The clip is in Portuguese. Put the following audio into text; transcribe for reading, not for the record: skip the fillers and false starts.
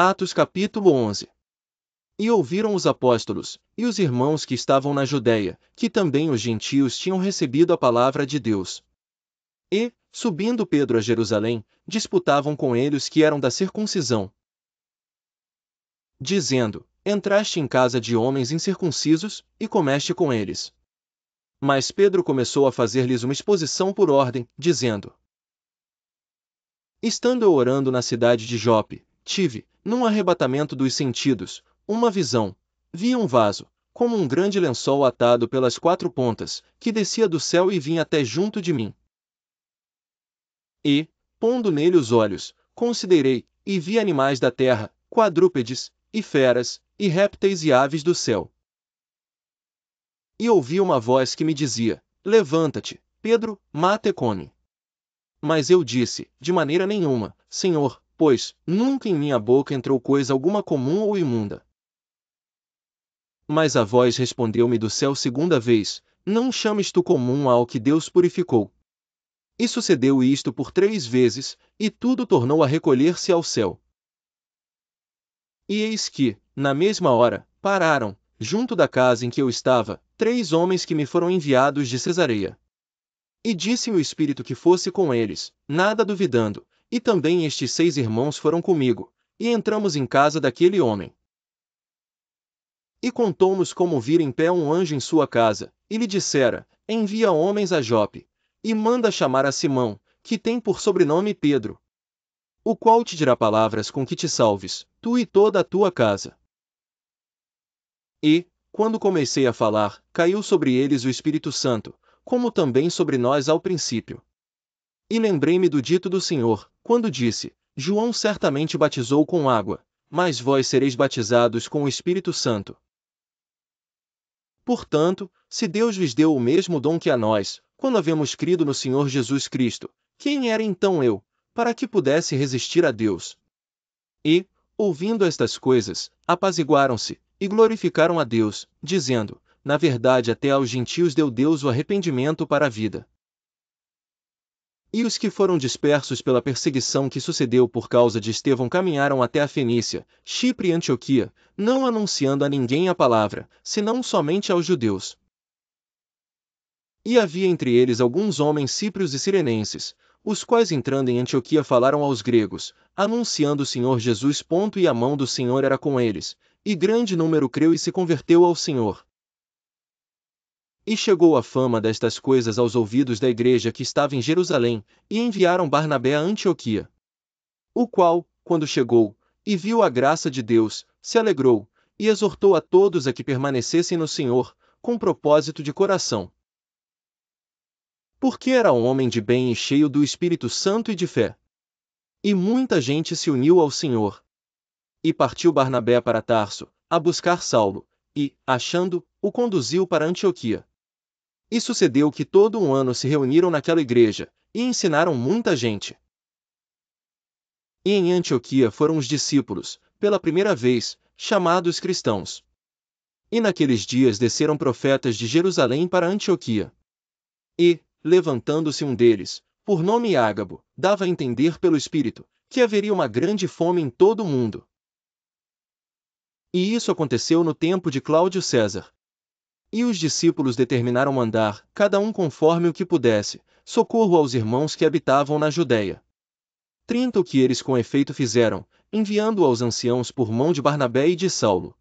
Atos capítulo 11. E ouviram os apóstolos, e os irmãos que estavam na Judéia, que também os gentios tinham recebido a palavra de Deus. E, subindo Pedro a Jerusalém, disputavam com eles que eram da circuncisão, dizendo: Entraste em casa de homens incircuncisos, e comeste com eles. Mas Pedro começou a fazer-lhes uma exposição por ordem, dizendo: Estando eu orando na cidade de Jope, tive, num arrebatamento dos sentidos, uma visão. Vi um vaso, como um grande lençol atado pelas quatro pontas, que descia do céu e vinha até junto de mim. E, pondo nele os olhos, considerei, e vi animais da terra, quadrúpedes, e feras, e répteis e aves do céu. E ouvi uma voz que me dizia: Levanta-te, Pedro, mata e come. Mas eu disse: De maneira nenhuma, Senhor, pois nunca em minha boca entrou coisa alguma comum ou imunda. Mas a voz respondeu-me do céu segunda vez: Não chames tu comum ao que Deus purificou. E sucedeu isto por 3 vezes, e tudo tornou a recolher-se ao céu. E eis que, na mesma hora, pararam, junto da casa em que eu estava, 3 homens que me foram enviados de Cesareia. E disse-me o Espírito que fosse com eles, nada duvidando, e também estes 6 irmãos foram comigo, e entramos em casa daquele homem. E contou-nos como vira em pé um anjo em sua casa, e lhe dissera: Envia homens a Jope, e manda chamar a Simão, que tem por sobrenome Pedro, o qual te dirá palavras com que te salves, tu e toda a tua casa. E, quando comecei a falar, caiu sobre eles o Espírito Santo, como também sobre nós ao princípio. E lembrei-me do dito do Senhor, quando disse: João certamente batizou com água, mas vós sereis batizados com o Espírito Santo. Portanto, se Deus lhes deu o mesmo dom que a nós, quando havemos crido no Senhor Jesus Cristo, quem era então eu, para que pudesse resistir a Deus? E, ouvindo estas coisas, apaziguaram-se, e glorificaram a Deus, dizendo: Na verdade até aos gentios deu Deus o arrependimento para a vida. E os que foram dispersos pela perseguição que sucedeu por causa de Estevão caminharam até a Fenícia, Chipre e Antioquia, não anunciando a ninguém a palavra, senão somente aos judeus. E havia entre eles alguns homens cíprios e cirenenses, os quais entrando em Antioquia falaram aos gregos, anunciando o Senhor Jesus. E a mão do Senhor era com eles, e grande número creu e se converteu ao Senhor. E chegou a fama destas coisas aos ouvidos da igreja que estava em Jerusalém, e enviaram Barnabé a Antioquia. O qual, quando chegou, e viu a graça de Deus, se alegrou, e exortou a todos a que permanecessem no Senhor, com propósito de coração. Porque era um homem de bem e cheio do Espírito Santo e de fé. E muita gente se uniu ao Senhor. E partiu Barnabé para Tarso, a buscar Saulo, e, achando, o conduziu para Antioquia. E sucedeu que todo um ano se reuniram naquela igreja, e ensinaram muita gente. E em Antioquia foram os discípulos, pela primeira vez, chamados cristãos. E naqueles dias desceram profetas de Jerusalém para Antioquia. E, levantando-se um deles, por nome Ágabo, dava a entender pelo Espírito, que haveria uma grande fome em todo o mundo. E isso aconteceu no tempo de Cláudio César. E os discípulos determinaram mandar, cada um conforme o que pudesse, socorro aos irmãos que habitavam na Judéia. 30 o que eles com efeito fizeram, enviando-o aos anciãos por mão de Barnabé e de Saulo.